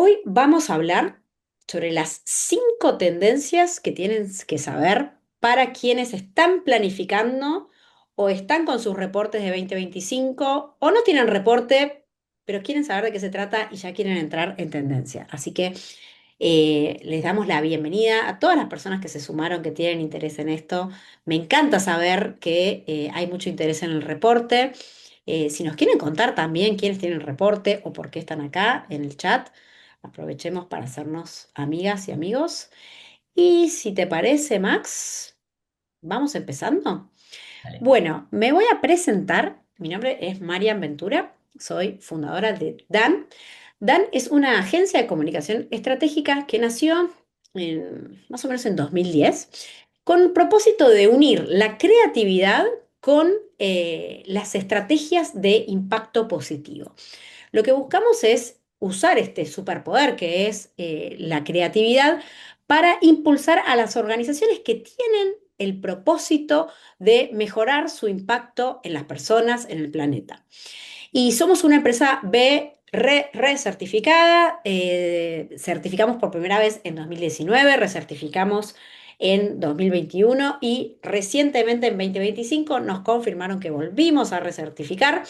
Hoy vamos a hablar sobre las 5 tendencias que tienen que saber para quienes están planificando o están con sus reportes de 2025 o no tienen reporte, pero quieren saber de qué se trata y ya quieren entrar en tendencia. Así que les damos la bienvenida a todas las personas que se sumaron, que tienen interés en esto. Me encanta saber que hay mucho interés en el reporte. Si nos quieren contar también quiénes tienen el reporte o por qué están acá en el chat, aprovechemos para hacernos amigas y amigos. Y si te parece, Max, vamos empezando. Dale. Bueno, me voy a presentar. Mi nombre es Marian Ventura, soy fundadora de DAN. DAN es una agencia de comunicación estratégica que nació más o menos en 2010 con el propósito de unir la creatividad con las estrategias de impacto positivo. Lo que buscamos es usar este superpoder que es la creatividad para impulsar a las organizaciones que tienen el propósito de mejorar su impacto en las personas, en el planeta. Y somos una empresa certificada, certificamos por primera vez en 2019, recertificamos en 2021 y recientemente en 2025 nos confirmaron que volvimos a recertificar,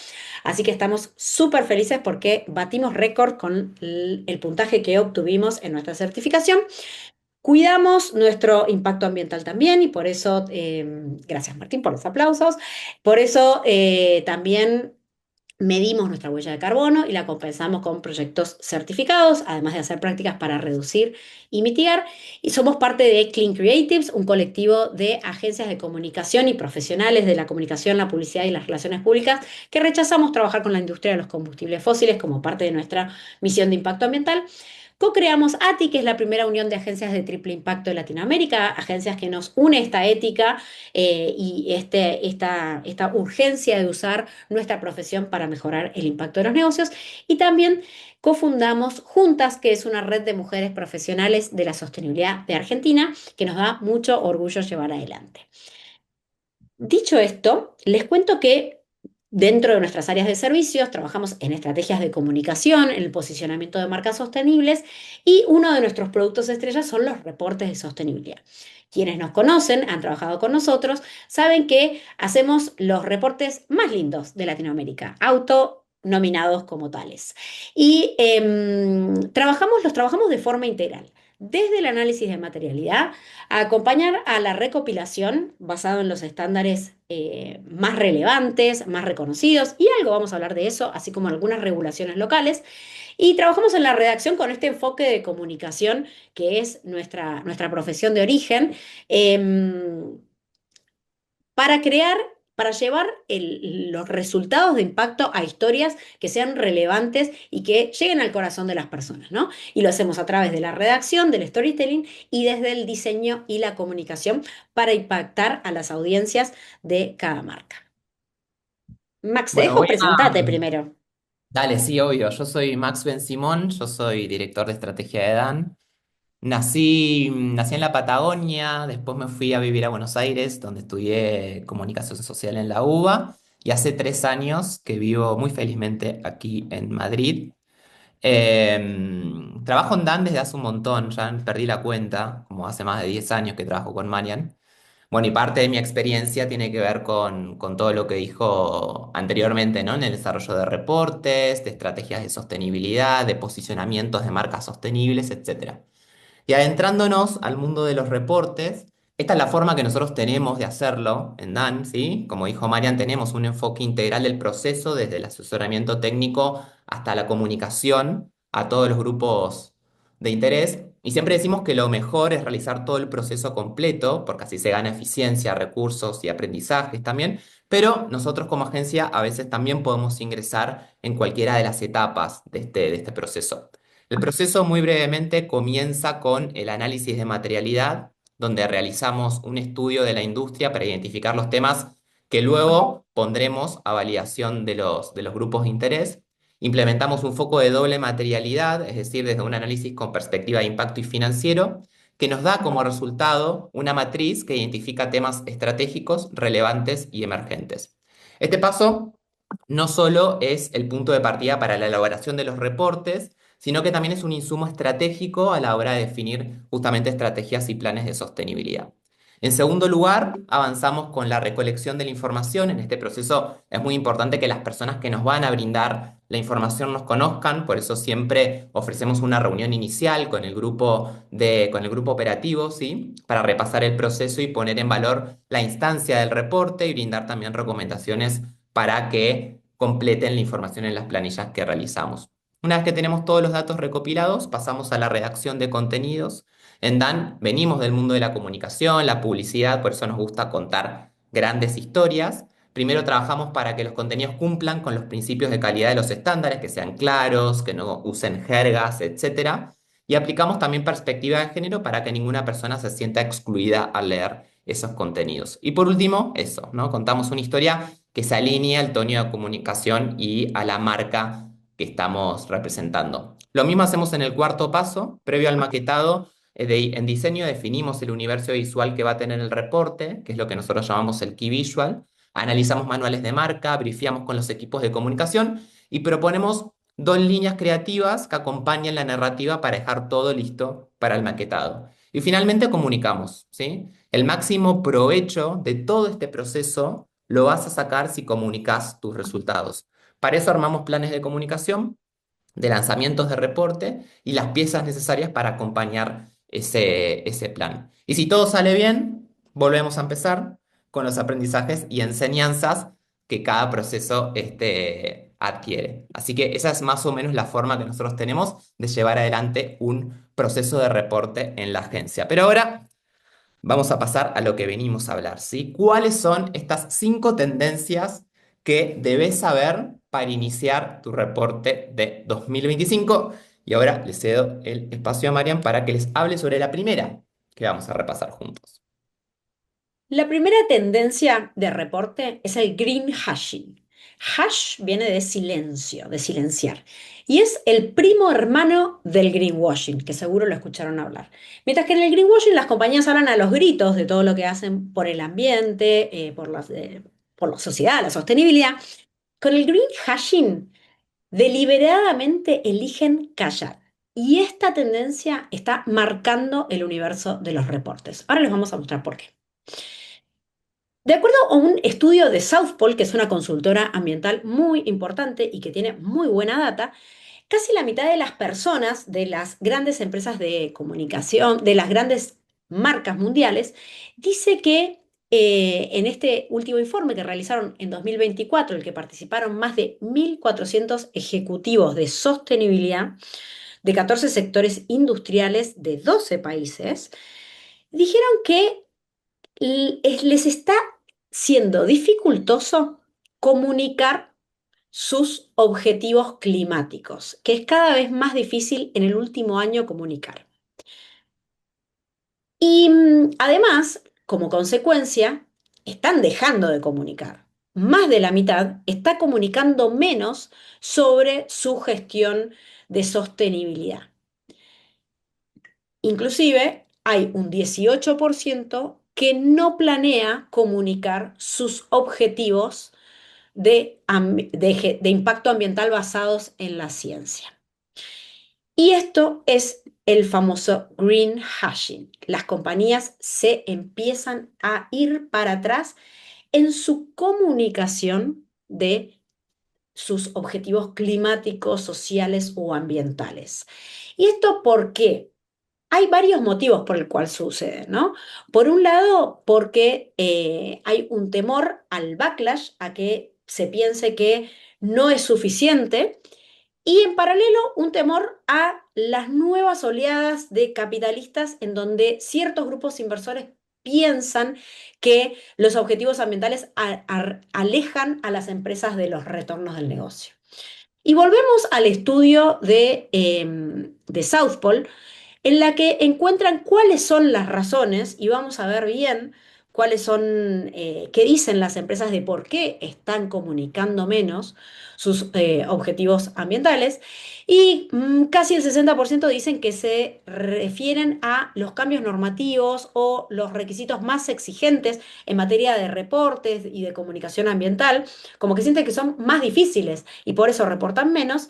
así que estamos súper felices porque batimos récord con el puntaje que obtuvimos en nuestra certificación. Cuidamos nuestro impacto ambiental también y por eso, gracias Martín por los aplausos, por eso también medimos nuestra huella de carbono y la compensamos con proyectos certificados, además de hacer prácticas para reducir y mitigar. Y somos parte de Clean Creatives, un colectivo de agencias de comunicación y profesionales de la comunicación, la publicidad y las relaciones públicas que rechazamos trabajar con la industria de los combustibles fósiles como parte de nuestra misión de impacto ambiental. Co-creamos ATI, que es la primera unión de agencias de triple impacto de Latinoamérica, agencias que nos une esta ética y esta urgencia de usar nuestra profesión para mejorar el impacto de los negocios. Y también cofundamos Juntas, que es una red de mujeres profesionales de la sostenibilidad de Argentina, que nos da mucho orgullo llevar adelante. Dicho esto, les cuento que dentro de nuestras áreas de servicios trabajamos en estrategias de comunicación, en el posicionamiento de marcas sostenibles y uno de nuestros productos estrellas son los reportes de sostenibilidad. Quienes nos conocen, han trabajado con nosotros, saben que hacemos los reportes más lindos de Latinoamérica, autonominados como tales. Y los trabajamos de forma integral, desde el análisis de materialidad a acompañar a la recopilación basado en los estándares más relevantes, más reconocidos, y algo vamos a hablar de eso, así como algunas regulaciones locales. Y trabajamos en la redacción con este enfoque de comunicación que es nuestra profesión de origen, em, para crear, para llevar los resultados de impacto a historias que sean relevantes y que lleguen al corazón de las personas, ¿no? Y lo hacemos a través de la redacción, del storytelling y desde el diseño y la comunicación para impactar a las audiencias de cada marca. Max, te Bueno, dejo presentate primero. dale, sí, obvio. Yo soy Max Ben Simón, yo soy director de estrategia de Dan. Nací en la Patagonia, después me fui a vivir a Buenos Aires, donde estudié comunicación social en la UBA, y hace 3 años que vivo muy felizmente aquí en Madrid. Trabajo en Dan desde hace un montón, ya perdí la cuenta, como hace más de 10 años que trabajo con Marian. Bueno, y parte de mi experiencia tiene que ver con todo lo que dijo anteriormente, ¿no? En el desarrollo de reportes, de estrategias de sostenibilidad, de posicionamientos de marcas sostenibles, etcétera. Y adentrándonos al mundo de los reportes, esta es la forma que nosotros tenemos de hacerlo en DAN, ¿sí? Como dijo Marian, tenemos un enfoque integral del proceso, desde el asesoramiento técnico hasta la comunicación a todos los grupos de interés. Y siempre decimos que lo mejor es realizar todo el proceso completo, porque así se gana eficiencia, recursos y aprendizajes también. Pero nosotros como agencia a veces también podemos ingresar en cualquiera de las etapas de este proceso. El proceso muy brevemente comienza con el análisis de materialidad, donde realizamos un estudio de la industria para identificar los temas que luego pondremos a validación de los grupos de interés. Implementamos un foco de doble materialidad, es decir, desde un análisis con perspectiva de impacto y financiero, que nos da como resultado una matriz que identifica temas estratégicos, relevantes y emergentes. Este paso no solo es el punto de partida para la elaboración de los reportes, sino que también es un insumo estratégico a la hora de definir justamente estrategias y planes de sostenibilidad. En segundo lugar, avanzamos con la recolección de la información. En este proceso es muy importante que las personas que nos van a brindar la información nos conozcan, por eso siempre ofrecemos una reunión inicial con el grupo operativo, ¿sí? Para repasar el proceso y poner en valor la instancia del reporte y brindar también recomendaciones para que completen la información en las planillas que realizamos. Una vez que tenemos todos los datos recopilados, pasamos a la redacción de contenidos. En Dan venimos del mundo de la comunicación, la publicidad, por eso nos gusta contar grandes historias. Primero trabajamos para que los contenidos cumplan con los principios de calidad de los estándares, que sean claros, que no usen jergas, etcétera. Y aplicamos también perspectiva de género para que ninguna persona se sienta excluida al leer esos contenidos. Y por último, eso, ¿no? Contamos una historia que se alinee al tono de comunicación y a la marca que estamos representando. Lo mismo hacemos en el cuarto paso, previo al maquetado. En diseño definimos el universo visual que va a tener el reporte, que es lo que nosotros llamamos el Key Visual. Analizamos manuales de marca, brifiamos con los equipos de comunicación y proponemos dos líneas creativas que acompañen la narrativa para dejar todo listo para el maquetado. Y finalmente comunicamos, ¿sí? El máximo provecho de todo este proceso lo vas a sacar si comunicas tus resultados. Para eso armamos planes de comunicación, de lanzamientos de reporte y las piezas necesarias para acompañar ese plan. Y si todo sale bien, volvemos a empezar con los aprendizajes y enseñanzas que cada proceso adquiere. Así que esa es más o menos la forma que nosotros tenemos de llevar adelante un proceso de reporte en la agencia. Pero ahora vamos a pasar a lo que venimos a hablar, ¿sí? ¿Cuáles son estas 5 tendencias que debes saber para iniciar tu reporte de 2025? Y ahora le cedo el espacio a Marian para que les hable sobre la primera que vamos a repasar juntos. La primera tendencia de reporte es el green hashing. Hash viene de silencio, de silenciar, y es el primo hermano del greenwashing, que seguro lo escucharon hablar. Mientras que en el greenwashing las compañías hablan a los gritos de todo lo que hacen por el ambiente, por la sociedad, la sostenibilidad, con el green hashing deliberadamente eligen callar. Y esta tendencia está marcando el universo de los reportes. Ahora les vamos a mostrar por qué. De acuerdo a un estudio de South Pole, que es una consultora ambiental muy importante y que tiene muy buena data, casi la mitad de las personas de las grandes empresas de comunicación, de las grandes marcas mundiales, dice que en este último informe que realizaron en 2024, en el que participaron más de 1.400 ejecutivos de sostenibilidad de 14 sectores industriales de 12 países, dijeron que les está siendo dificultoso comunicar sus objetivos climáticos, que es cada vez más difícil en el último año comunicar. Y además, como consecuencia, están dejando de comunicar. Más de la mitad está comunicando menos sobre su gestión de sostenibilidad. Inclusive hay un 18% que no planea comunicar sus objetivos de impacto ambiental basados en la ciencia. Y esto es el famoso green hashing. Las compañías se empiezan a ir para atrás en su comunicación de sus objetivos climáticos, sociales o ambientales. ¿Y esto por qué? Hay varios motivos por el cual sucede, ¿no? Por un lado, porque hay un temor al backlash, a que se piense que no es suficiente, y en paralelo un temor a las nuevas oleadas de capitalistas en donde ciertos grupos inversores piensan que los objetivos ambientales alejan a las empresas de los retornos del negocio. Y volvemos al estudio de South Pole, en la que encuentran cuáles son las razones y vamos a ver bien cuáles son, qué dicen las empresas de por qué están comunicando menos sus objetivos ambientales. Y casi el 60% dicen que se refieren a los cambios normativos o los requisitos más exigentes en materia de reportes y de comunicación ambiental, como que sienten que son más difíciles y por eso reportan menos.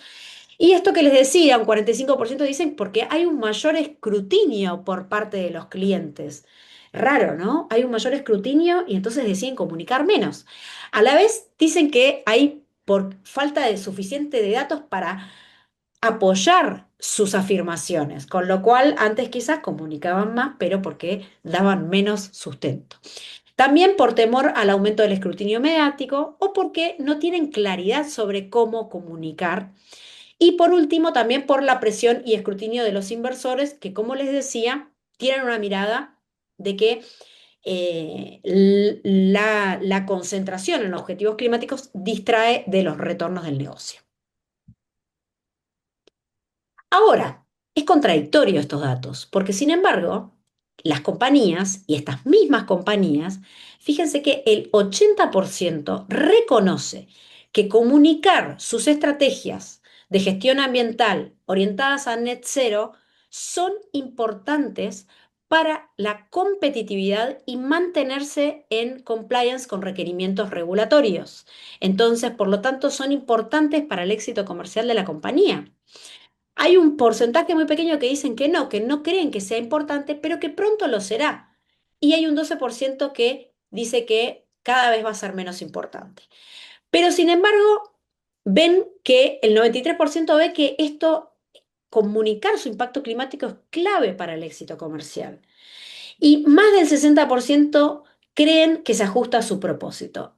Y esto que les decía, un 45% dicen porque hay un mayor escrutinio por parte de los clientes. Raro, ¿no? Hay un mayor escrutinio y entonces deciden comunicar menos. A la vez dicen que hay por falta de suficiente de datos para apoyar sus afirmaciones, con lo cual antes quizás comunicaban más, pero porque daban menos sustento. También por temor al aumento del escrutinio mediático o porque no tienen claridad sobre cómo comunicar. Y por último, también por la presión y escrutinio de los inversores, que como les decía, tienen una mirada de que la concentración en objetivos climáticos distrae de los retornos del negocio. Ahora, es contradictorio estos datos, porque sin embargo, las compañías, y estas mismas compañías, fíjense que el 80% reconoce que comunicar sus estrategias de gestión ambiental orientadas a net cero son importantes para la competitividad y mantenerse en compliance con requerimientos regulatorios. Entonces, por lo tanto, son importantes para el éxito comercial de la compañía. Hay un porcentaje muy pequeño que no creen que sea importante, pero que pronto lo será. Y hay un 12% que dice que cada vez va a ser menos importante. Pero sin embargo, ven que el 93% ve que esto, comunicar su impacto climático es clave para el éxito comercial. Y más del 60% creen que se ajusta a su propósito.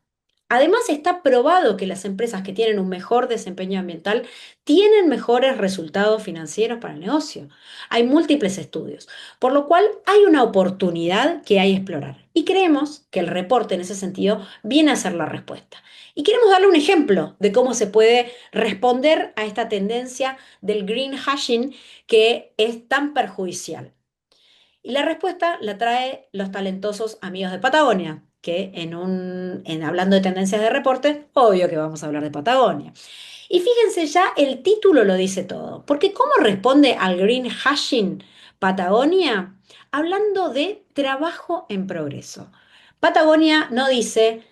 Además, está probado que las empresas que tienen un mejor desempeño ambiental tienen mejores resultados financieros para el negocio. Hay múltiples estudios, por lo cual hay una oportunidad que hay que explorar. Y creemos que el reporte en ese sentido viene a ser la respuesta. Y queremos darle un ejemplo de cómo se puede responder a esta tendencia del greenwashing que es tan perjudicial. Y la respuesta la trae los talentosos amigos de Patagonia, que hablando de tendencias de reporte, obvio que vamos a hablar de Patagonia. Y fíjense ya, el título lo dice todo, porque ¿cómo responde al green hashing Patagonia? Hablando de trabajo en progreso. Patagonia no dice,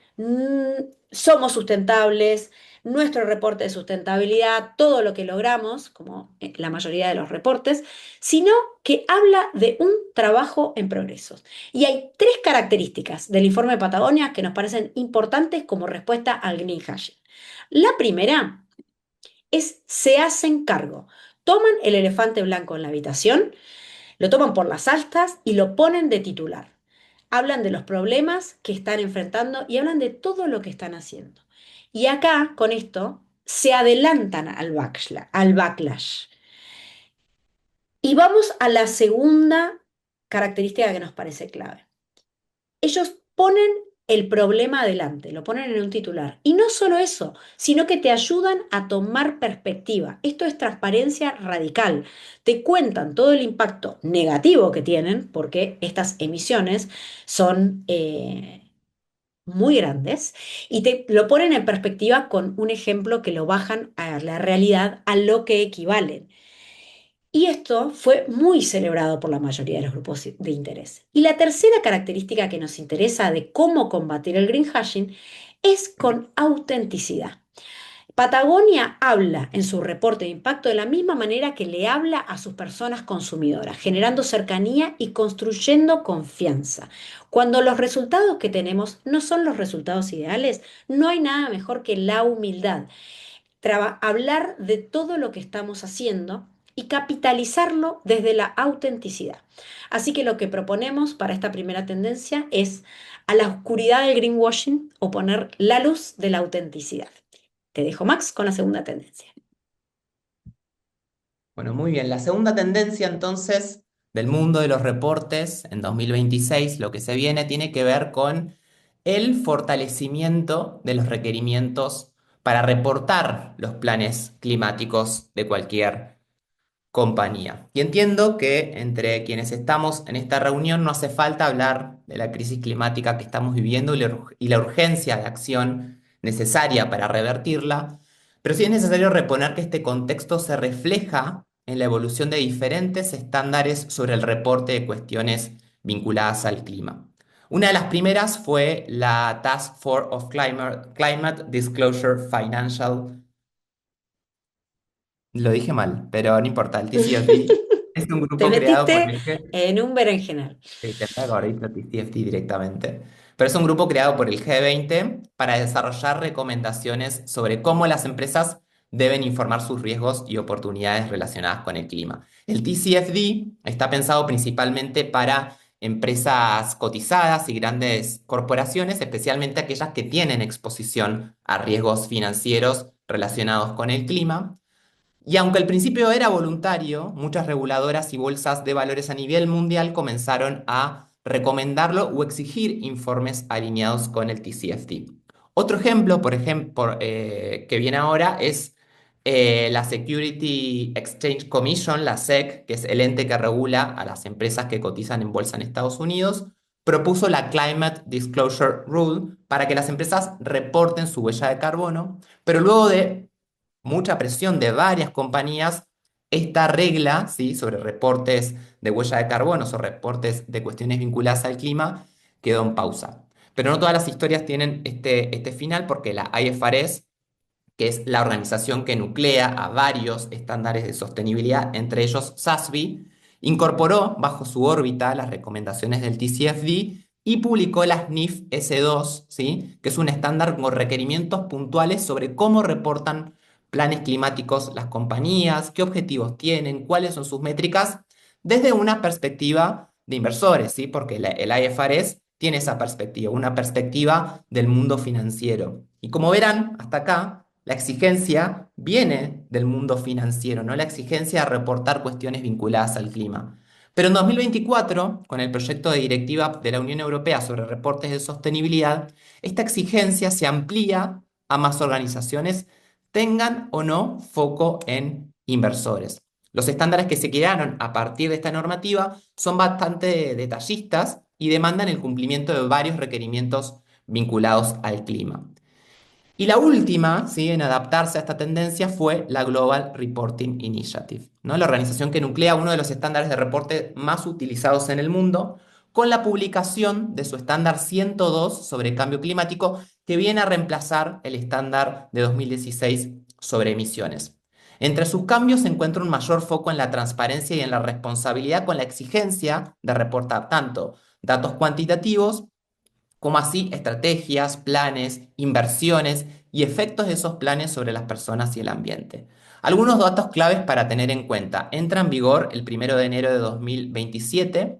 somos sustentables, nuestro reporte de sustentabilidad, todo lo que logramos, como la mayoría de los reportes, sino que habla de un trabajo en progreso. Y hay tres características del informe de Patagonia que nos parecen importantes como respuesta al green hashing. La primera es se hacen cargo. Toman el elefante blanco en la habitación, lo toman por las astas y lo ponen de titular. Hablan de los problemas que están enfrentando y hablan de todo lo que están haciendo. Y acá, con esto, se adelantan al backlash. Y vamos a la segunda característica que nos parece clave. Ellos ponen el problema adelante, lo ponen en un titular. Y no solo eso, sino que te ayudan a tomar perspectiva. Esto es transparencia radical. Te cuentan todo el impacto negativo que tienen, porque estas emisiones son muy grandes, y te lo ponen en perspectiva con un ejemplo que lo bajan a la realidad, a lo que equivalen. Y esto fue muy celebrado por la mayoría de los grupos de interés. Y la tercera característica que nos interesa de cómo combatir el greenwashing es con autenticidad. Patagonia habla en su reporte de impacto de la misma manera que le habla a sus personas consumidoras, generando cercanía y construyendo confianza. Cuando los resultados que tenemos no son los resultados ideales, no hay nada mejor que la humildad, hablar de todo lo que estamos haciendo y capitalizarlo desde la autenticidad. Así que lo que proponemos para esta primera tendencia es a la oscuridad del greenwashing o poner la luz de la autenticidad. Te dejo, Max, con la segunda tendencia. Bueno, muy bien. La segunda tendencia entonces del mundo de los reportes en 2026, lo que se viene, tiene que ver con el fortalecimiento de los requerimientos para reportar los planes climáticos de cualquier compañía. Y entiendo que entre quienes estamos en esta reunión no hace falta hablar de la crisis climática que estamos viviendo y la urgencia de acción necesaria para revertirla, pero sí es necesario reponer que este contexto se refleja en la evolución de diferentes estándares sobre el reporte de cuestiones vinculadas al clima. Una de las primeras fue la Task Force of Climate Disclosure Financial Lo dije mal, pero no importa. El TCFD es un Te grupo creado por metiste el en un berenjenal. Sí, te acabo de TCFD directamente. Pero es un grupo creado por el G20 para desarrollar recomendaciones sobre cómo las empresas deben informar sus riesgos y oportunidades relacionadas con el clima. El TCFD está pensado principalmente para empresas cotizadas y grandes corporaciones, especialmente aquellas que tienen exposición a riesgos financieros relacionados con el clima. Y aunque al principio era voluntario, muchas reguladoras y bolsas de valores a nivel mundial comenzaron a recomendarlo o exigir informes alineados con el TCFD. Otro ejemplo, por ejemplo, que viene ahora es la Security Exchange Commission, la SEC, que es el ente que regula a las empresas que cotizan en bolsa en Estados Unidos, propuso la Climate Disclosure Rule para que las empresas reporten su huella de carbono, pero luego de mucha presión de varias compañías, esta regla, ¿sí?, sobre reportes de huella de carbono o reportes de cuestiones vinculadas al clima quedó en pausa. Pero no todas las historias tienen este final porque la IFRS, que es la organización que nuclea a varios estándares de sostenibilidad, entre ellos SASB, incorporó bajo su órbita las recomendaciones del TCFD y publicó las NIF S2, ¿sí?, que es un estándar con requerimientos puntuales sobre cómo reportan planes climáticos las compañías, qué objetivos tienen, cuáles son sus métricas, desde una perspectiva de inversores, ¿sí?, porque el IFRS tiene esa perspectiva, una perspectiva del mundo financiero. Y como verán, hasta acá, la exigencia viene del mundo financiero, no la exigencia de reportar cuestiones vinculadas al clima. Pero en 2024, con el proyecto de directiva de la Unión Europea sobre reportes de sostenibilidad, esta exigencia se amplía a más organizaciones, tengan o no foco en inversores. Los estándares que se crearon a partir de esta normativa son bastante detallistas y demandan el cumplimiento de varios requerimientos vinculados al clima. Y la última, ¿sí?, en adaptarse a esta tendencia fue la Global Reporting Initiative, ¿no?, la organización que nuclea uno de los estándares de reporte más utilizados en el mundo, con la publicación de su estándar 102 sobre cambio climático, que viene a reemplazar el estándar de 2016 sobre emisiones. Entre sus cambios se encuentra un mayor foco en la transparencia y en la responsabilidad con la exigencia de reportar tanto datos cuantitativos como así estrategias, planes, inversiones y efectos de esos planes sobre las personas y el ambiente. Algunos datos claves para tener en cuenta. Entra en vigor el 1 de enero de 2027.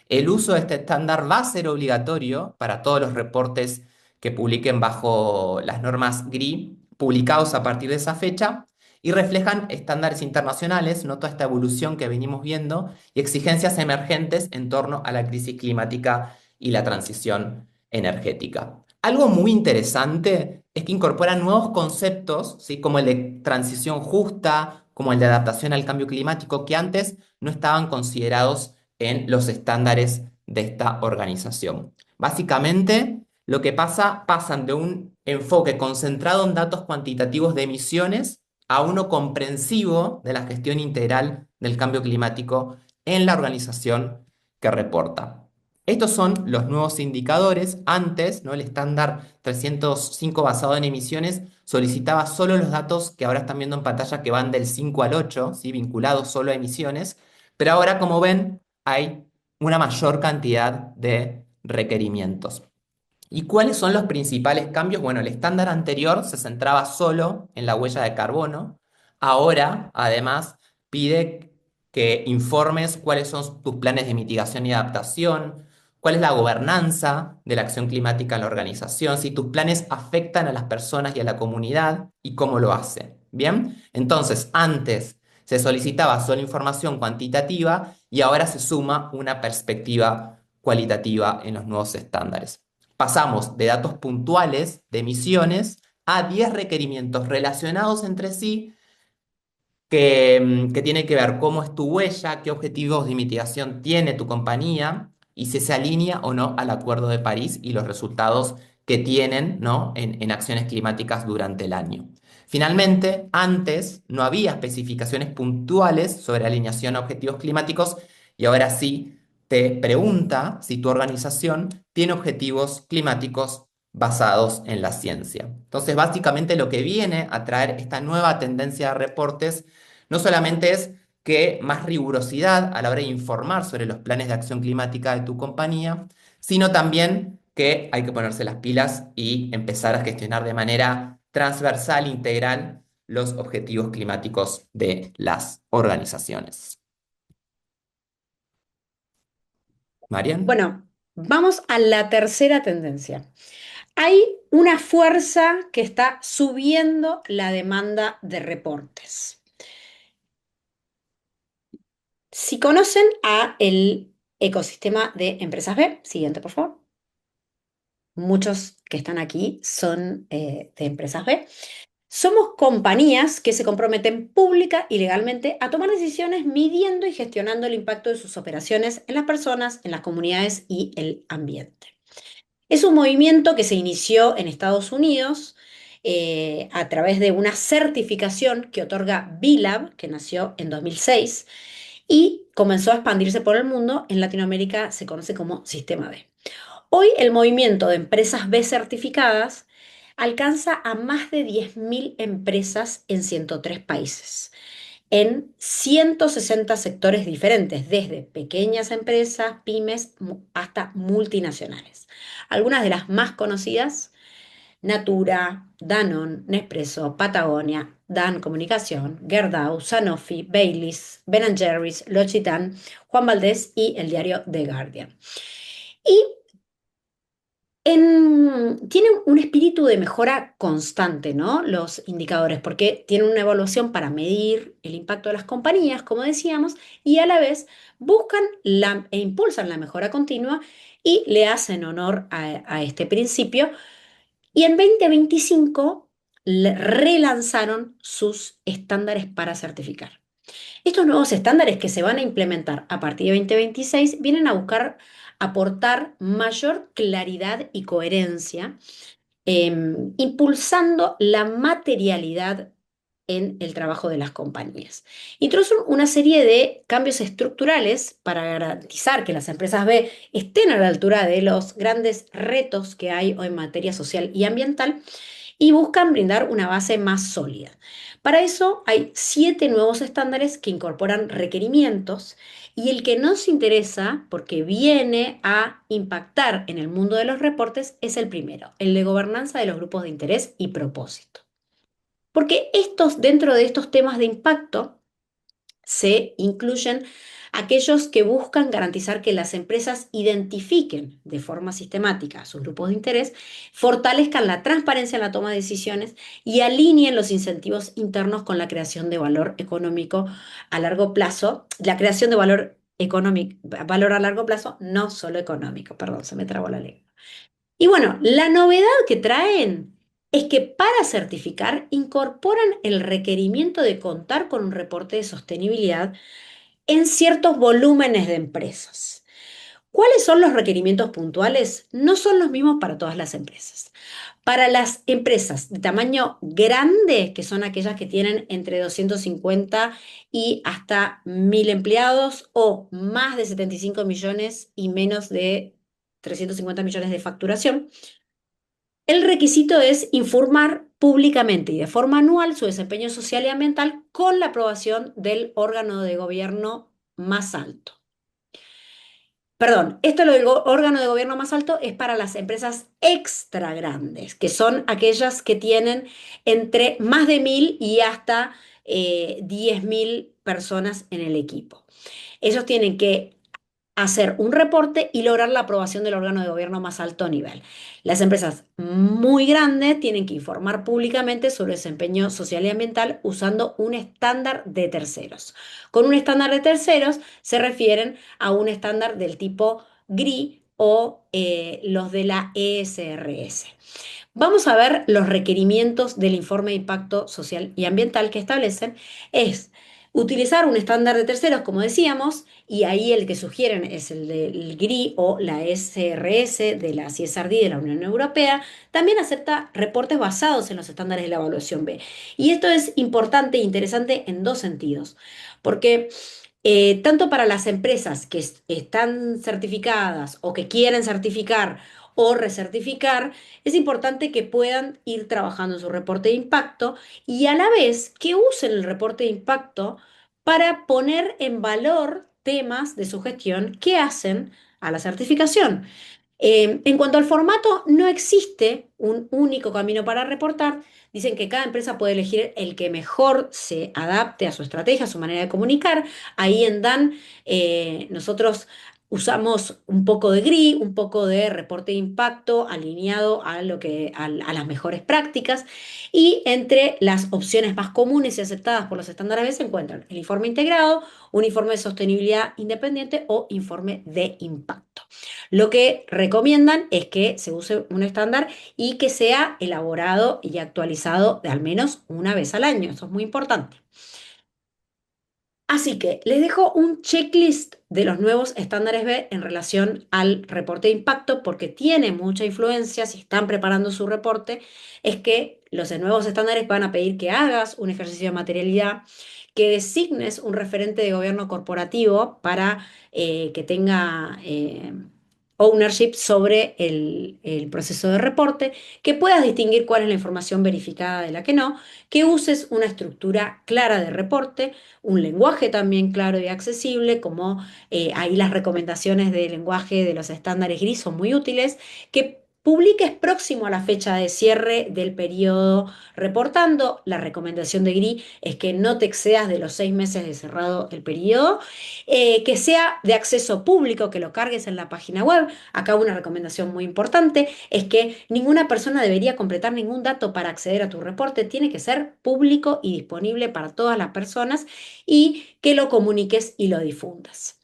El uso de este estándar va a ser obligatorio para todos los reportes que publiquen bajo las normas GRI, publicados a partir de esa fecha, y reflejan estándares internacionales, no toda esta evolución que venimos viendo, y exigencias emergentes en torno a la crisis climática y la transición energética. Algo muy interesante es que incorpora nuevos conceptos, ¿sí?, como el de transición justa, como el de adaptación al cambio climático, que antes no estaban considerados en los estándares de esta organización. Básicamente, lo que pasan de un enfoque concentrado en datos cuantitativos de emisiones a uno comprensivo de la gestión integral del cambio climático en la organización que reporta. Estos son los nuevos indicadores. Antes, ¿no?, el estándar 305 basado en emisiones solicitaba solo los datos que ahora están viendo en pantalla, que van del 5 al 8, ¿sí?, vinculados solo a emisiones. Pero ahora, como ven, hay una mayor cantidad de requerimientos. ¿Y cuáles son los principales cambios? Bueno, el estándar anterior se centraba solo en la huella de carbono. Ahora, además, pide que informes cuáles son tus planes de mitigación y adaptación, cuál es la gobernanza de la acción climática en la organización, si tus planes afectan a las personas y a la comunidad y cómo lo hace. Bien, entonces antes se solicitaba solo información cuantitativa y ahora se suma una perspectiva cualitativa en los nuevos estándares. Pasamos de datos puntuales de emisiones a 10 requerimientos relacionados entre sí que tiene que ver cómo es tu huella, qué objetivos de mitigación tiene tu compañía y si se alinea o no al Acuerdo de París y los resultados que tienen, ¿no?, en acciones climáticas durante el año. Finalmente, antes no había especificaciones puntuales sobre alineación a objetivos climáticos y ahora sí te pregunta si tu organización tiene objetivos climáticos basados en la ciencia. Entonces, básicamente lo que viene a traer esta nueva tendencia de reportes No solamente es que más rigurosidad a la hora de informar sobre los planes de acción climática de tu compañía, sino también que hay que ponerse las pilas y empezar a gestionar de manera transversal, integral, los objetivos climáticos de las organizaciones. Marian. Bueno, vamos a la tercera tendencia. Hay una fuerza que está subiendo la demanda de reportes. Si conocen a el ecosistema de empresas B, siguiente por favor. Muchos que están aquí son de empresas B. Somos compañías que se comprometen pública y legalmente a tomar decisiones midiendo y gestionando el impacto de sus operaciones en las personas, en las comunidades y el ambiente. Es un movimiento que se inició en Estados Unidos a través de una certificación que otorga B-Lab, que nació en 2006, y comenzó a expandirse por el mundo. En Latinoamérica se conoce como Sistema B. Hoy el movimiento de empresas B certificadas alcanza a más de 10.000 empresas en 103 países, en 160 sectores diferentes, desde pequeñas empresas, pymes, hasta multinacionales. Algunas de las más conocidas: Natura, Danone, Nespresso, Patagonia, Dan Comunicación, Gerdau, Sanofi, Baileys, Ben Jerry's, L'Occitane, Juan Valdés y el diario The Guardian. Y tienen un espíritu de mejora constante, ¿no? Los indicadores, porque tienen una evaluación para medir el impacto de las compañías, como decíamos, y a la vez buscan e impulsan la mejora continua y le hacen honor a este principio. Y en 2025 relanzaron sus estándares para certificar. Estos nuevos estándares que se van a implementar a partir de 2026 vienen a buscar aportar mayor claridad y coherencia, impulsando la materialidad en el trabajo de las compañías. Introducen una serie de cambios estructurales para garantizar que las empresas B estén a la altura de los grandes retos que hay hoy en materia social y ambiental, y buscan brindar una base más sólida. Para eso hay 7 nuevos estándares que incorporan requerimientos, y el que nos interesa, porque viene a impactar en el mundo de los reportes, es el primero, el de gobernanza de los grupos de interés y propósito. Porque dentro de estos temas de impacto, se incluyen aquellos que buscan garantizar que las empresas identifiquen de forma sistemática a sus grupos de interés, fortalezcan la transparencia en la toma de decisiones y alineen los incentivos internos con la creación de valor económico a largo plazo, la creación de valor económico, valor a largo plazo, no solo económico, perdón, se me trabó la lengua. Y bueno, la novedad que traen es que para certificar incorporan el requerimiento de contar con un reporte de sostenibilidad en ciertos volúmenes de empresas. ¿Cuáles son los requerimientos puntuales? No son los mismos para todas las empresas. Para las empresas de tamaño grande, que son aquellas que tienen entre 250 y hasta 1.000 empleados, o más de 75 millones y menos de 350 millones de facturación, el requisito es informar públicamente y de forma anual su desempeño social y ambiental con la aprobación del órgano de gobierno más alto. Perdón, esto lo del órgano de gobierno más alto es para las empresas extra grandes, que son aquellas que tienen entre más de 1.000 y hasta 10.000 personas en el equipo. Ellos tienen que hacer un reporte y lograr la aprobación del órgano de gobierno más alto nivel. Las empresas muy grandes tienen que informar públicamente sobre desempeño social y ambiental usando un estándar de terceros. Con un estándar de terceros se refieren a un estándar del tipo GRI o los de la ESRS. Vamos a ver los requerimientos del informe de impacto social y ambiental que establecen. Es utilizar un estándar de terceros, como decíamos, y ahí el que sugieren es el del GRI o la SRS de la CSRD de la Unión Europea. También acepta reportes basados en los estándares de la evaluación B. Y esto es importante e interesante en dos sentidos, porque tanto para las empresas que están certificadas o que quieren certificar o recertificar, es importante que puedan ir trabajando en su reporte de impacto y a la vez que usen el reporte de impacto para poner en valor temas de su gestión que hacen a la certificación. En cuanto al formato, no existe un único camino para reportar. Dicen que cada empresa puede elegir el que mejor se adapte a su estrategia, a su manera de comunicar. Ahí en DAN nosotros usamos un poco de GRI, un poco de reporte de impacto alineado a a las mejores prácticas. Y entre las opciones más comunes y aceptadas por los estándares B se encuentran el informe integrado, un informe de sostenibilidad independiente o informe de impacto. Lo que recomiendan es que se use un estándar y que sea elaborado y actualizado de al menos una vez al año. Eso es muy importante. Así que les dejo un checklist de los nuevos estándares B en relación al reporte de impacto porque tiene mucha influencia si están preparando su reporte. Es que los nuevos estándares van a pedir que hagas un ejercicio de materialidad, que designes un referente de gobierno corporativo para que tenga ownership sobre el proceso de reporte, que puedas distinguir cuál es la información verificada de la que no, que uses una estructura clara de reporte, un lenguaje también claro y accesible, como ahí las recomendaciones de lenguaje de los estándares gris son muy útiles, que publiques próximo a la fecha de cierre del periodo reportando. La recomendación de GRI es que no te excedas de los 6 meses de cerrado el periodo, que sea de acceso público, que lo cargues en la página web. Acá una recomendación muy importante es que ninguna persona debería completar ningún dato para acceder a tu reporte, tiene que ser público y disponible para todas las personas y que lo comuniques y lo difundas.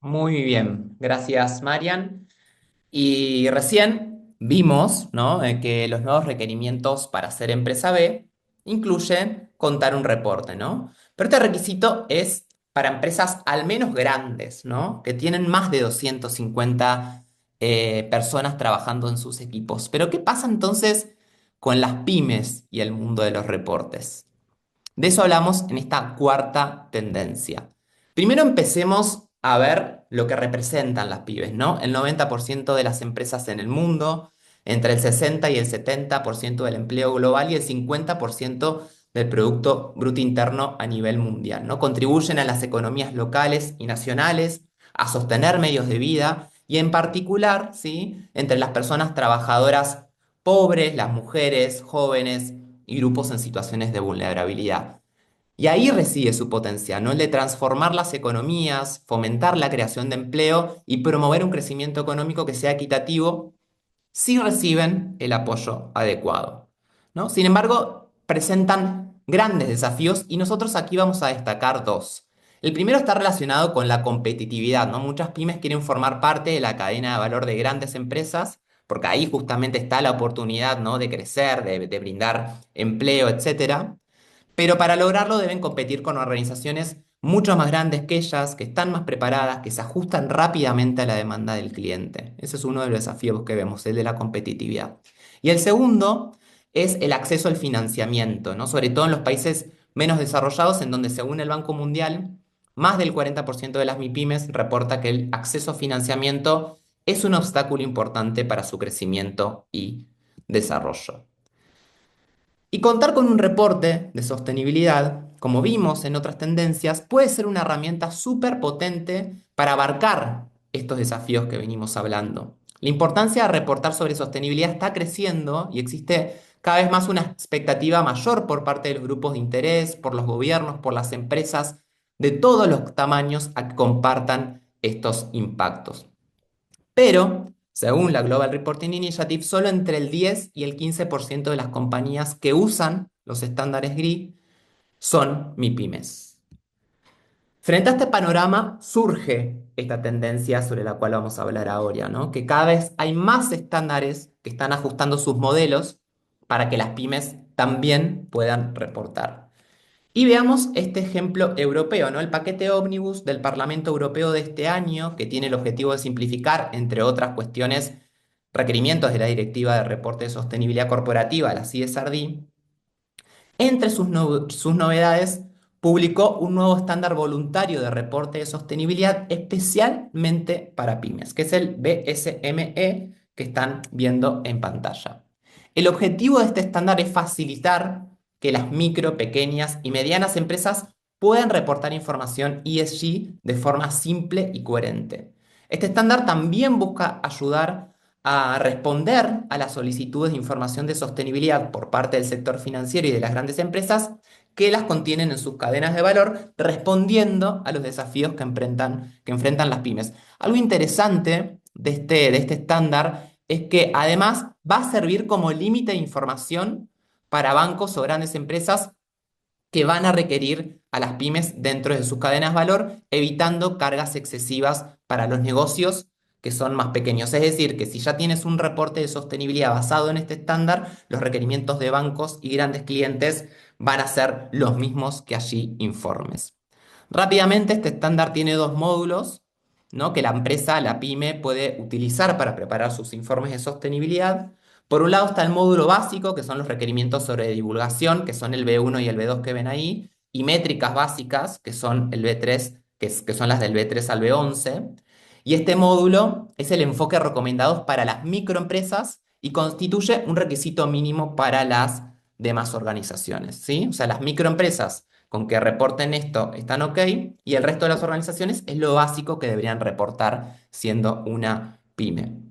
Muy bien, gracias Marian. Y recién vimos, ¿no? Que los nuevos requerimientos para ser empresa B incluyen contar un reporte, ¿no? Pero este requisito es para empresas al menos grandes, ¿no? Que tienen más de 250 personas trabajando en sus equipos. Pero ¿qué pasa entonces con las pymes y el mundo de los reportes? De eso hablamos en esta cuarta tendencia. Primero empecemos a ver lo que representan las pymes, ¿no? El 90% de las empresas en el mundo, entre el 60 y el 70% del empleo global y el 50% del Producto Bruto Interno a nivel mundial, ¿no? Contribuyen a las economías locales y nacionales, a sostener medios de vida y en particular, ¿sí? Entre las personas trabajadoras pobres, las mujeres, jóvenes y grupos en situaciones de vulnerabilidad. Y ahí reside su potencial, ¿no? El de transformar las economías, fomentar la creación de empleo y promover un crecimiento económico que sea equitativo si reciben el apoyo adecuado, ¿no? Sin embargo, presentan grandes desafíos y nosotros aquí vamos a destacar dos. El primero está relacionado con la competitividad, ¿no? Muchas pymes quieren formar parte de la cadena de valor de grandes empresas porque ahí justamente está la oportunidad, ¿no? De crecer, de brindar empleo, etcétera. Pero para lograrlo deben competir con organizaciones mucho más grandes que ellas, que están más preparadas, que se ajustan rápidamente a la demanda del cliente. Ese es uno de los desafíos que vemos, el de la competitividad. Y el segundo es el acceso al financiamiento, ¿no? Sobre todo en los países menos desarrollados, en donde según el Banco Mundial, más del 40% de las MIPYMES reporta que el acceso a financiamiento es un obstáculo importante para su crecimiento y desarrollo. Y contar con un reporte de sostenibilidad, como vimos en otras tendencias, puede ser una herramienta súper potente para abarcar estos desafíos que venimos hablando. La importancia de reportar sobre sostenibilidad está creciendo y existe cada vez más una expectativa mayor por parte de los grupos de interés, por los gobiernos, por las empresas de todos los tamaños a que compartan estos impactos. Pero, según la Global Reporting Initiative, solo entre el 10 y el 15% de las compañías que usan los estándares GRI son MIPYMES. Frente a este panorama surge esta tendencia sobre la cual vamos a hablar ahora, ¿no? Que cada vez hay más estándares que están ajustando sus modelos para que las pymes también puedan reportar. Y veamos este ejemplo europeo, ¿no? El paquete ómnibus del Parlamento Europeo de este año, que tiene el objetivo de simplificar, entre otras cuestiones, requerimientos de la Directiva de Reporte de Sostenibilidad Corporativa, la CSRD. Entre sus novedades publicó un nuevo estándar voluntario de reporte de sostenibilidad especialmente para pymes, que es el BSME que están viendo en pantalla. El objetivo de este estándar es facilitar que las micro, pequeñas y medianas empresas puedan reportar información ESG de forma simple y coherente. Este estándar también busca ayudar a responder a las solicitudes de información de sostenibilidad por parte del sector financiero y de las grandes empresas que las contienen en sus cadenas de valor, respondiendo a los desafíos que enfrentan las pymes. Algo interesante de este estándar es que además va a servir como límite de información para bancos o grandes empresas que van a requerir a las pymes dentro de sus cadenas de valor, evitando cargas excesivas para los negocios que son más pequeños. Es decir, que si ya tienes un reporte de sostenibilidad basado en este estándar, los requerimientos de bancos y grandes clientes van a ser los mismos que allí informes. Rápidamente, este estándar tiene dos módulos, ¿no? Que la empresa, la pyme, puede utilizar para preparar sus informes de sostenibilidad. Por un lado está el módulo básico, que son los requerimientos sobre divulgación, que son el B1 y el B2 que ven ahí, y métricas básicas, que son el B3, que son las del B3 al B11. Y este módulo es el enfoque recomendado para las microempresas y constituye un requisito mínimo para las demás organizaciones, ¿sí? O sea, las microempresas con que reporten esto están ok y el resto de las organizaciones es lo básico que deberían reportar siendo una pyme.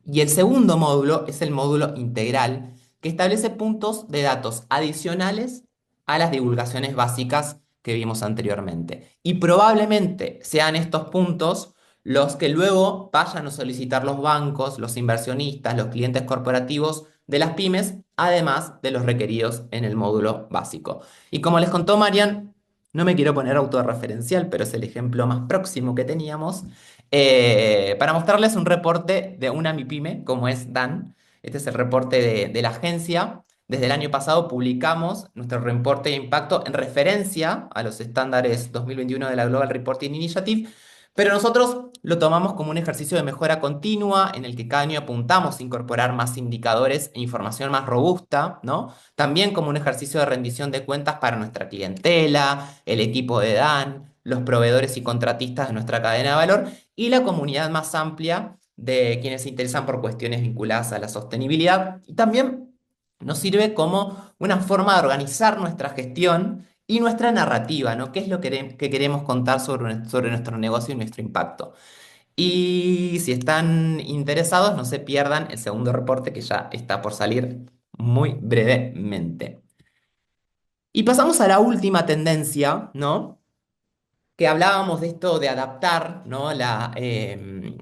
Y el segundo módulo es el módulo integral, que establece puntos de datos adicionales a las divulgaciones básicas que vimos anteriormente. Y probablemente sean estos puntos los que luego vayan a solicitar los bancos, los inversionistas, los clientes corporativos de las pymes, además de los requeridos en el módulo básico. Y como les contó Marian, no me quiero poner autorreferencial, pero es el ejemplo más próximo que teníamos para mostrarles un reporte de una MIPYME, como es Dan. Este es el reporte de la agencia. Desde el año pasado publicamos nuestro reporte de impacto en referencia a los estándares 2021 de la Global Reporting Initiative, pero nosotros lo tomamos como un ejercicio de mejora continua en el que cada año apuntamos a incorporar más indicadores e información más robusta, ¿no? También como un ejercicio de rendición de cuentas para nuestra clientela, el equipo de Dan, los proveedores y contratistas de nuestra cadena de valor y la comunidad más amplia de quienes se interesan por cuestiones vinculadas a la sostenibilidad. Y también nos sirve como una forma de organizar nuestra gestión y nuestra narrativa, ¿no? ¿Qué es lo que queremos contar sobre nuestro negocio y nuestro impacto? Y si están interesados, no se pierdan el segundo reporte que ya está por salir muy brevemente. Y pasamos a la última tendencia, ¿no? Que hablábamos de esto de adaptar, ¿no? De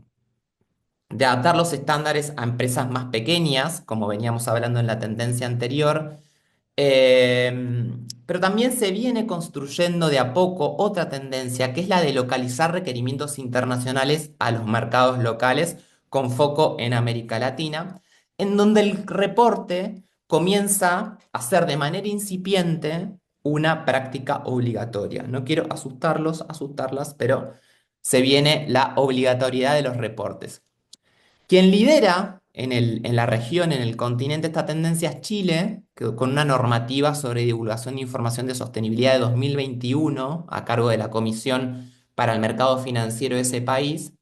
adaptar los estándares a empresas más pequeñas, como veníamos hablando en la tendencia anterior. Pero también se viene construyendo de a poco otra tendencia, que es la de localizar requerimientos internacionales a los mercados locales, con foco en América Latina, en donde el reporte comienza a ser de manera incipiente una práctica obligatoria. No quiero asustarlas, pero se viene la obligatoriedad de los reportes. Quien lidera en la región, en el continente, esta tendencia es Chile, con una normativa sobre divulgación de información de sostenibilidad de 2021 a cargo de la Comisión para el Mercado Financiero de ese país,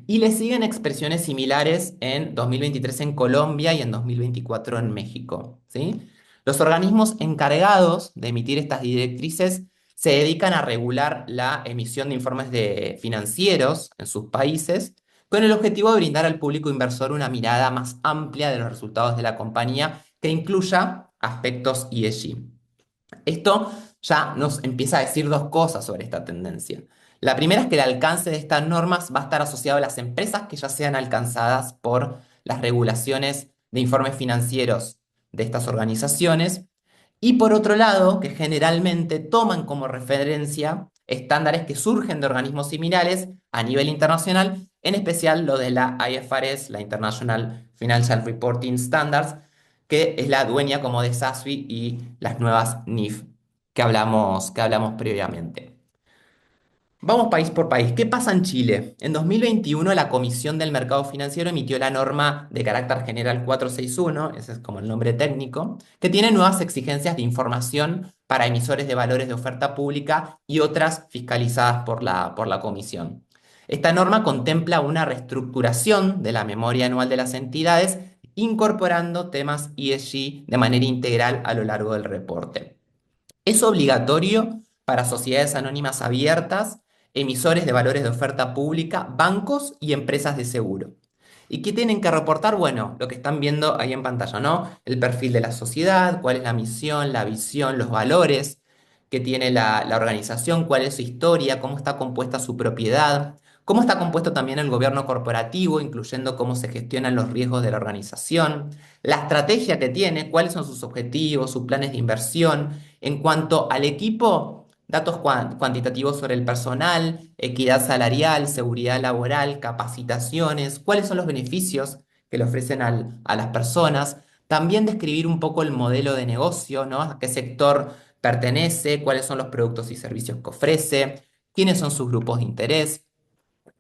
y le siguen expresiones similares en 2023 en Colombia y en 2024 en México, ¿sí? Los organismos encargados de emitir estas directrices se dedican a regular la emisión de informes financieros en sus países con el objetivo de brindar al público inversor una mirada más amplia de los resultados de la compañía que incluya aspectos ESG. Esto ya nos empieza a decir dos cosas sobre esta tendencia. La primera es que el alcance de estas normas va a estar asociado a las empresas que ya sean alcanzadas por las regulaciones de informes financieros de estas organizaciones. Y por otro lado, que generalmente toman como referencia estándares que surgen de organismos similares a nivel internacional, en especial lo de la IFRS, la International Financial Reporting Standards, que es la dueña como de SASB y las nuevas NIF que hablamos previamente. Vamos país por país. ¿Qué pasa en Chile? En 2021 la Comisión del Mercado Financiero emitió la norma de carácter general 461, ese es como el nombre técnico, que tiene nuevas exigencias de información para emisores de valores de oferta pública y otras fiscalizadas por la Comisión. Esta norma contempla una reestructuración de la memoria anual de las entidades, incorporando temas ESG de manera integral a lo largo del reporte. Es obligatorio para sociedades anónimas abiertas, emisores de valores de oferta pública, bancos y empresas de seguro. ¿Y qué tienen que reportar? Bueno, lo que están viendo ahí en pantalla, ¿no? El perfil de la sociedad, cuál es la misión, la visión, los valores que tiene la organización, cuál es su historia, cómo está compuesta su propiedad, cómo está compuesto también el gobierno corporativo, incluyendo cómo se gestionan los riesgos de la organización, la estrategia que tiene, cuáles son sus objetivos, sus planes de inversión. En cuanto al equipo, datos cuantitativos sobre el personal, equidad salarial, seguridad laboral, capacitaciones, cuáles son los beneficios que le ofrecen a las personas. También describir un poco el modelo de negocio, ¿no? A qué sector pertenece, cuáles son los productos y servicios que ofrece, quiénes son sus grupos de interés,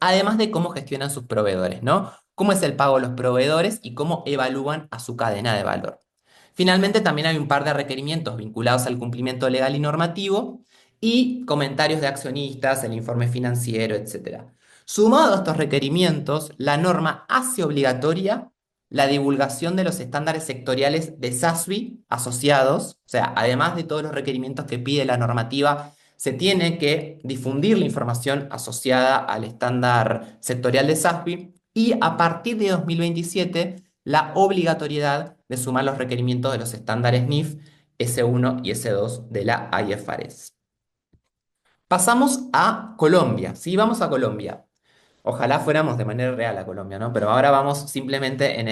además de cómo gestionan sus proveedores, ¿no? Cómo es el pago de los proveedores y cómo evalúan a su cadena de valor. Finalmente, también hay un par de requerimientos vinculados al cumplimiento legal y normativo y comentarios de accionistas, el informe financiero, etcétera. Sumado a estos requerimientos, la norma hace obligatoria la divulgación de los estándares sectoriales de SASB asociados, o sea, además de todos los requerimientos que pide la normativa, se tiene que difundir la información asociada al estándar sectorial de SASB y a partir de 2027 la obligatoriedad de sumar los requerimientos de los estándares NIF S1 y S2 de la IFRS. Pasamos a Colombia. Sí, vamos a Colombia. Ojalá fuéramos de manera real a Colombia, ¿no? Pero ahora vamos simplemente en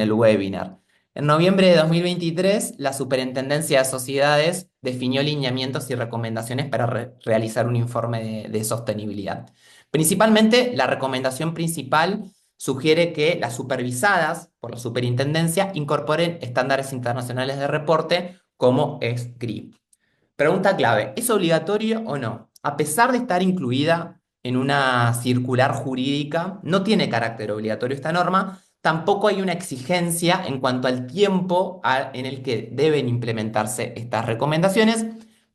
el webinar. En noviembre de 2023, la Superintendencia de Sociedades definió lineamientos y recomendaciones para realizar un informe de sostenibilidad. Principalmente, la recomendación principal sugiere que las supervisadas por la superintendencia incorporen estándares internacionales de reporte como es GRI. Pregunta clave, ¿es obligatorio o no? A pesar de estar incluida en una circular jurídica, no tiene carácter obligatorio esta norma, tampoco hay una exigencia en cuanto al tiempo en el que deben implementarse estas recomendaciones,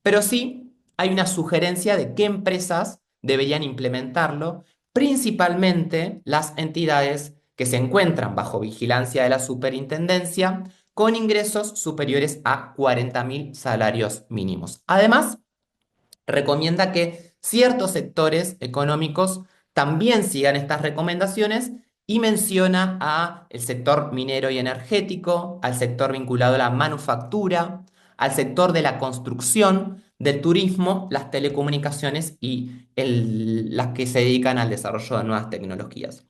pero sí hay una sugerencia de qué empresas deberían implementarlo, principalmente las entidades que se encuentran bajo vigilancia de la superintendencia con ingresos superiores a 40.000 salarios mínimos. Además, recomienda que ciertos sectores económicos también sigan estas recomendaciones y menciona a el sector minero y energético, al sector vinculado a la manufactura, al sector de la construcción, del turismo, las telecomunicaciones y las que se dedican al desarrollo de nuevas tecnologías.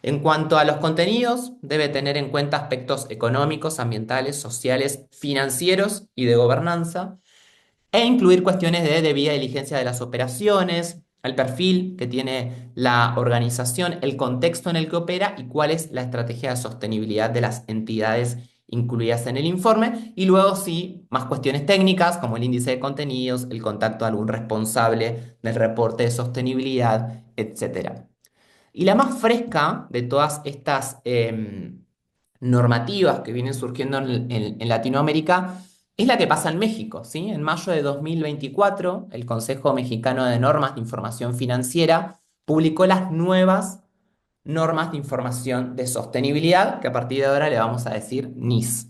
En cuanto a los contenidos, debe tener en cuenta aspectos económicos, ambientales, sociales, financieros y de gobernanza e incluir cuestiones de debida diligencia de las operaciones, el perfil que tiene la organización, el contexto en el que opera y cuál es la estrategia de sostenibilidad de las entidades incluidas en el informe. Y luego sí, más cuestiones técnicas como el índice de contenidos, el contacto de algún responsable del reporte de sostenibilidad, etcétera. Y la más fresca de todas estas normativas que vienen surgiendo en Latinoamérica es la que pasa en México, ¿sí? En mayo de 2024, el Consejo Mexicano de Normas de Información Financiera publicó las nuevas normas de información de sostenibilidad, que a partir de ahora le vamos a decir NIS.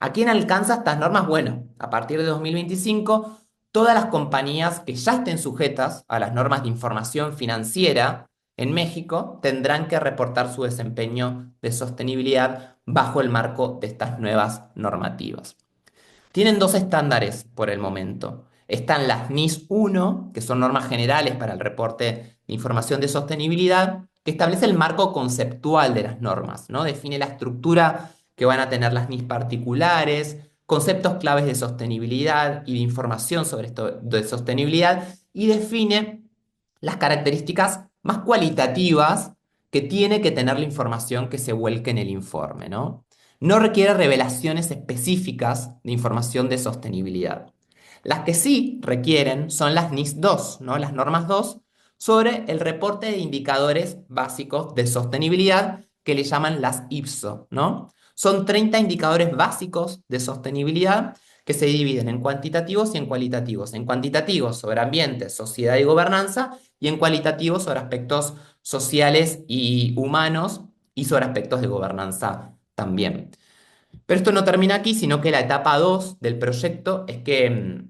¿A quién alcanza estas normas? Bueno, a partir de 2025, todas las compañías que ya estén sujetas a las normas de información financiera en México tendrán que reportar su desempeño de sostenibilidad bajo el marco de estas nuevas normativas. Tienen dos estándares por el momento. Están las NIS 1, que son normas generales para el reporte de información de sostenibilidad, que establece el marco conceptual de las normas, ¿no? Define la estructura que van a tener las NIS particulares, conceptos claves de sostenibilidad y de información sobre esto de sostenibilidad, y define las características más cualitativas que tiene que tener la información que se vuelque en el informe, ¿no? No requiere revelaciones específicas de información de sostenibilidad. Las que sí requieren son las NIS 2, ¿no? Las normas 2, sobre el reporte de indicadores básicos de sostenibilidad que le llaman las IPSO, ¿no? Son 30 indicadores básicos de sostenibilidad que se dividen en cuantitativos y en cualitativos. En cuantitativos sobre ambiente, sociedad y gobernanza, y en cualitativos sobre aspectos sociales y humanos y sobre aspectos de gobernanza también. Pero esto no termina aquí, sino que la etapa 2 del proyecto es que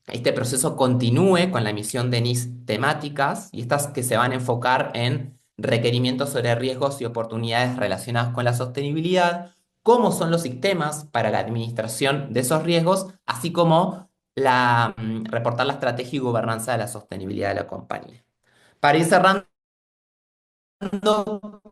este proceso continúe con la emisión de NIS temáticas y estas que se van a enfocar en requerimientos sobre riesgos y oportunidades relacionadas con la sostenibilidad, cómo son los sistemas para la administración de esos riesgos, así como reportar la estrategia y gobernanza de la sostenibilidad de la compañía. Para ir cerrando,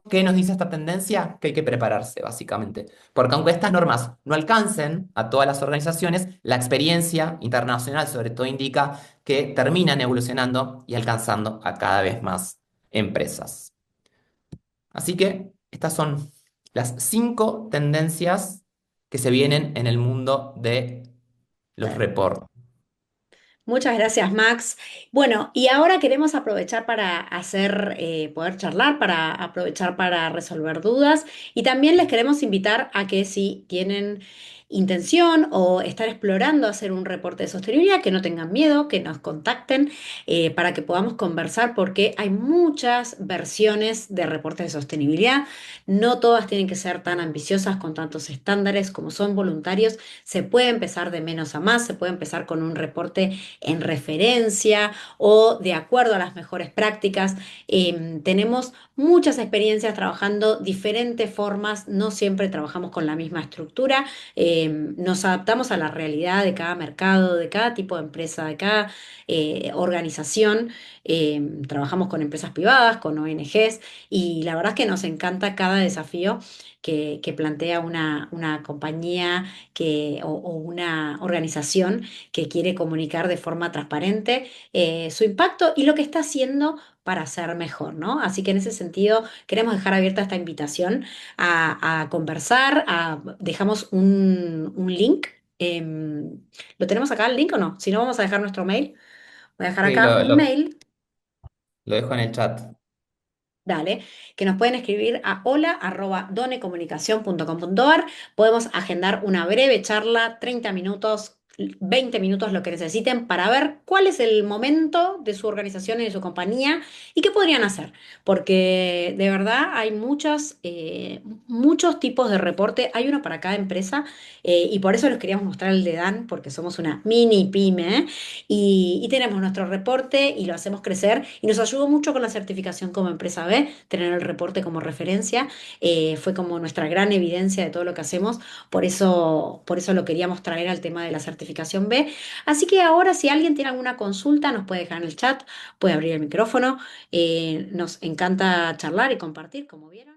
¿qué nos dice esta tendencia? Que hay que prepararse, básicamente. Porque aunque estas normas no alcancen a todas las organizaciones, la experiencia internacional sobre todo indica que terminan evolucionando y alcanzando a cada vez más empresas. Así que estas son las 5 tendencias que se vienen en el mundo de los reportes. Muchas gracias, Max. Bueno, y ahora queremos aprovechar para hacer, poder charlar, para aprovechar para resolver dudas y también les queremos invitar a que si tienen intención o estar explorando hacer un reporte de sostenibilidad, que no tengan miedo, que nos contacten para que podamos conversar porque hay muchas versiones de reportes de sostenibilidad. No todas tienen que ser tan ambiciosas con tantos estándares como son voluntarios. Se puede empezar de menos a más, se puede empezar con un reporte en referencia o de acuerdo a las mejores prácticas. Tenemos muchas experiencias trabajando diferentes formas, no siempre trabajamos con la misma estructura, nos adaptamos a la realidad de cada mercado, de cada tipo de empresa, de cada organización. Trabajamos con empresas privadas, con ONGs y la verdad es que nos encanta cada desafío que plantea una compañía o una organización que quiere comunicar de forma transparente su impacto y lo que está haciendo para ser mejor, ¿no? Así que en ese sentido queremos dejar abierta esta invitación a conversar, dejamos un link. ¿Lo tenemos acá el link o no? Si no, vamos a dejar nuestro mail. Voy a dejar Sí, acá un mail. lo dejo en el chat. Dale, que nos pueden escribir a hola@donecomunicación.com.ar. Podemos agendar una breve charla, 30 minutos, 20 minutos, lo que necesiten, para ver cuál es el momento de su organización y de su compañía y qué podrían hacer. Porque de verdad hay muchos tipos de reporte. Hay uno para cada empresa y por eso les queríamos mostrar el de Dan, porque somos una mini pyme. Y tenemos nuestro reporte y lo hacemos crecer y nos ayudó mucho con la certificación como empresa B, tener el reporte como referencia, fue como nuestra gran evidencia de todo lo que hacemos, por eso lo queríamos traer al tema de la certificación B. Así que ahora si alguien tiene alguna consulta nos puede dejar en el chat, puede abrir el micrófono, nos encanta charlar y compartir, como vieron.